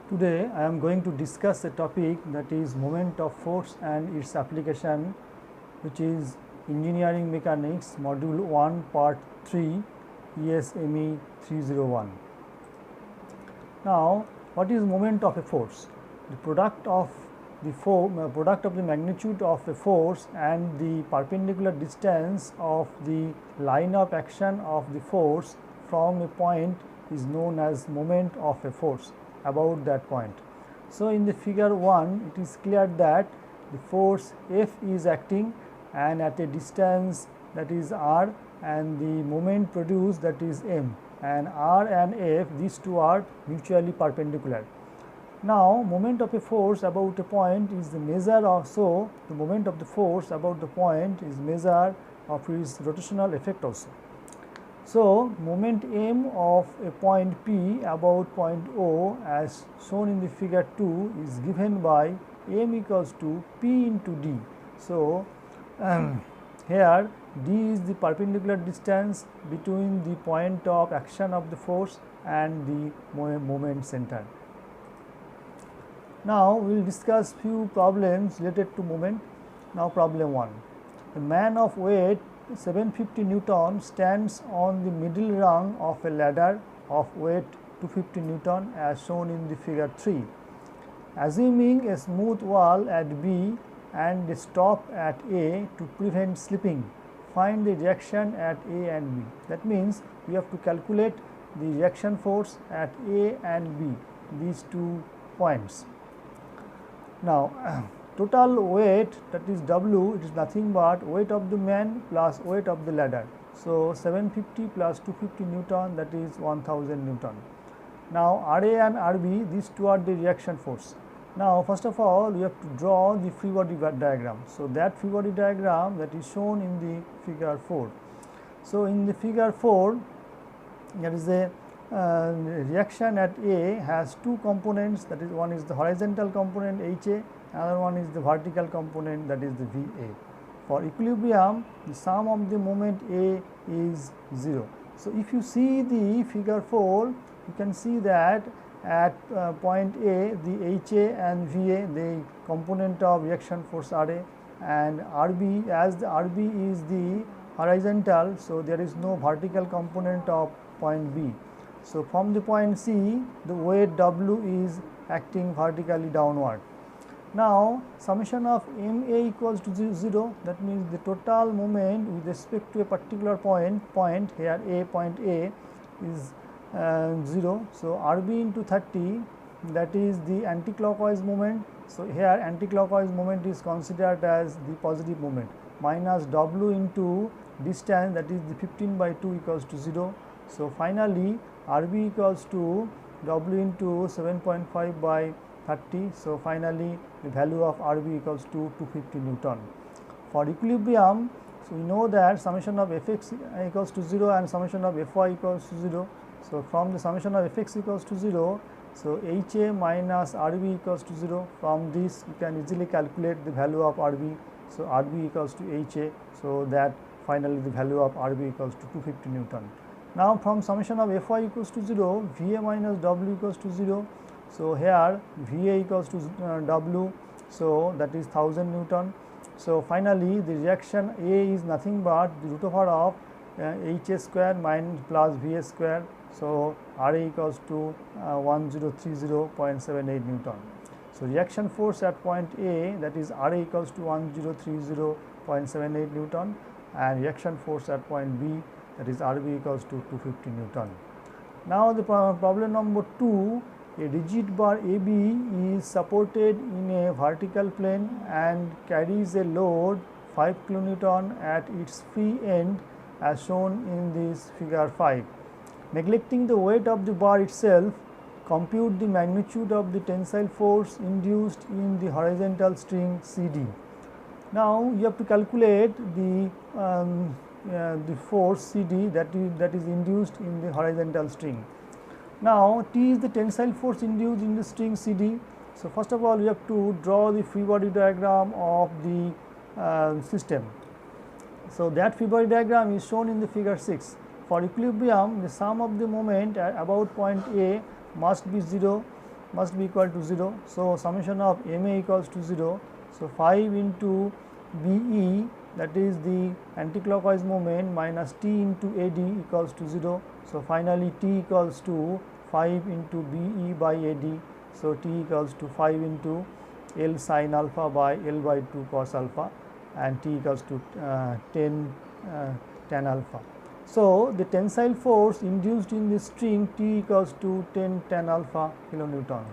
Today I am going to discuss a topic that is moment of force and its application, which is Engineering Mechanics Module 1 Part 3 ESME 301. Now, what is moment of a force? The product of the magnitude of a force and the perpendicular distance of the line of action of the force from a point is known as moment of a force about that point. So, in the figure 1 it is clear that the force F is acting and at a distance that is r, and the moment produced that is m, and r and F, these two are mutually perpendicular. Now, moment of a force about a point is the measure of, so the moment of the force about the point is measure of its rotational effect also. So, moment m of a point P about point O as shown in the figure 2 is given by m equals to P into d. So, here d is the perpendicular distance between the point of action of the force and the moment center. Now, we will discuss few problems related to moment. Now, problem 1. A man of weight 750 Newton stands on the middle rung of a ladder of weight 250 Newton as shown in the figure 3. Assuming a smooth wall at B and a stop at A to prevent slipping, find the reaction at A and B. That means, we have to calculate the reaction force at A and B, these 2 points. Now, total weight, that is W, it is nothing but weight of the man plus weight of the ladder. So, 750 plus 250 Newton, that is 1000 Newton. Now, RA and RB, these two are the reaction force. Now, first of all, we have to draw the free body diagram. So, that free body diagram that is shown in the figure 4. So, in the figure 4, there is a reaction at A has 2 components, that is, one is the horizontal component HA, another one is the vertical component, that is the VA. For equilibrium, the sum of the moment A is 0. So, if you see the figure 4, you can see that at point A, the HA and VA, the component of reaction force RA, and RB, as the RB is the horizontal, so there is no vertical component of point B. So, from the point C, the weight W is acting vertically downward. Now, summation of MA equals to 0, that means the total moment with respect to a particular point here A, point A is 0. So, RB into 30, that is the anticlockwise moment. So, here anticlockwise moment is considered as the positive moment, minus W into distance, that is the 15 by 2 equals to 0. So, finally, RB equals to W into 7.5 by 30. So, finally, the value of RB equals to 250 Newton. For equilibrium, so we know that summation of Fx equals to 0 and summation of Fy equals to 0. So, from the summation of Fx equals to 0, so HA minus RB equals to 0. From this, you can easily calculate the value of RB. So, RB equals to HA. So, that finally the value of RB equals to 250 Newton. Now, from summation of Fy equals to 0, Va minus W equals to 0. So, here Va equals to W, so that is 1000 Newton. So, finally, the reaction A is nothing but the root over of HA square minus plus Va square. So, Ra equals to 1030.78 Newton. So, reaction force at point A, that is Ra equals to 1030.78 Newton, and reaction force at point B, that is RB equals to 250 Newton. Now, the problem number 2, a rigid bar AB is supported in a vertical plane and carries a load 5 kilonewton at its free end as shown in this figure 5. Neglecting the weight of the bar itself, compute the magnitude of the tensile force induced in the horizontal string CD. Now, you have to calculate the force CD that is induced in the horizontal string. Now, T is the tensile force induced in the string CD. So, first of all, we have to draw the free body diagram of the system. So, that free body diagram is shown in the figure 6. For equilibrium, the sum of the moment at about point A must be 0 must be equal to 0. So, summation of ma equals to 0. So, 5 into be, that is the anticlockwise moment, minus t into ad equals to 0. So, finally, t equals to 5 into be by ad. So, t equals to 5 into L sin alpha by L by 2 cos alpha, and t equals to 10 tan alpha. So, the tensile force induced in the string T equals to 10 tan alpha kilonewton.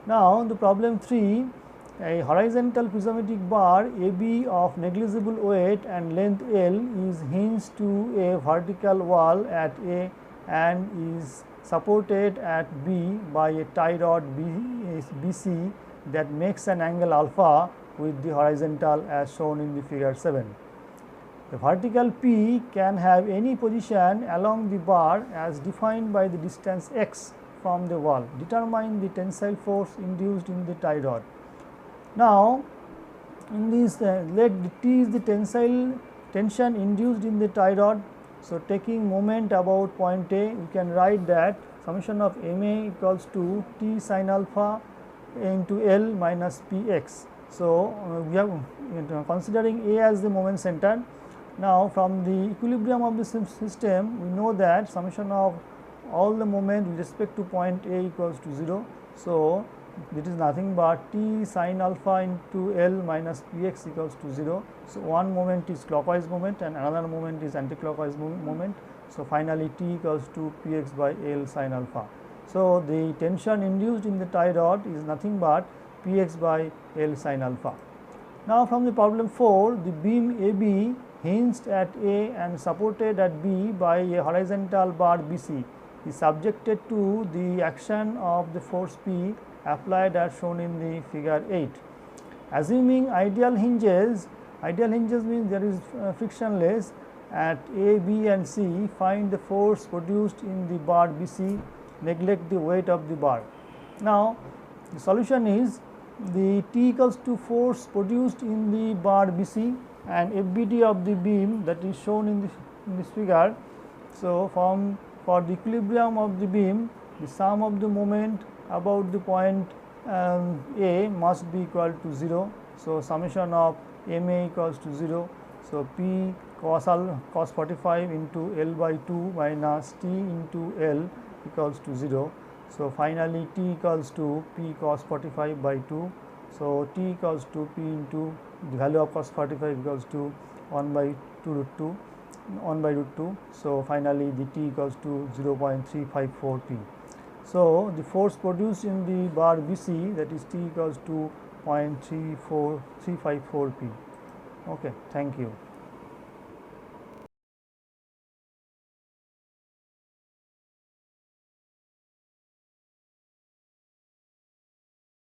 Now, the problem 3, a horizontal prismatic bar AB of negligible weight and length L is hinged to a vertical wall at A and is supported at B by a tie rod BC that makes an angle alpha with the horizontal as shown in the figure 7. The vertical P can have any position along the bar as defined by the distance x from the wall. Determine the tensile force induced in the tie rod. Now, in this let T is the tensile tension induced in the tie rod. So, taking moment about point A, we can write that summation of ma equals to T sin alpha into L minus Px. So, we have considering A as the moment center. Now, from the equilibrium of the system, we know that summation of all the moment with respect to point A equals to 0. So, it is nothing but T sin alpha into L minus Px equals to 0. So, one moment is clockwise moment and another moment is anticlockwise moment. So, finally, T equals to Px by L sin alpha. So, the tension induced in the tie rod is nothing but Px by L sin alpha. Now, from the problem 4, the beam AB hinged at A and supported at B by a horizontal bar BC is subjected to the action of the force P applied as shown in the figure 8. Assuming ideal hinges means there is frictionless at A, B and C, find the force produced in the bar BC, neglect the weight of the bar. Now, the solution is the T equals to force produced in the bar BC and FBD of the beam that is shown in this figure. So, for the equilibrium of the beam, the sum of the moment about the point A must be equal to 0. So, summation of ma equals to 0. So, P cos 45 into L by 2 minus T into L equals to 0. So, finally, T equals to P cos 45 by 2. So, T equals to P into the value of cos 45 equals to 1 by 2 root 2. So, finally, the T equals to 0.354 P. So, the force produced in the bar BC, that is T equals to 0.35354 P. Okay, thank you.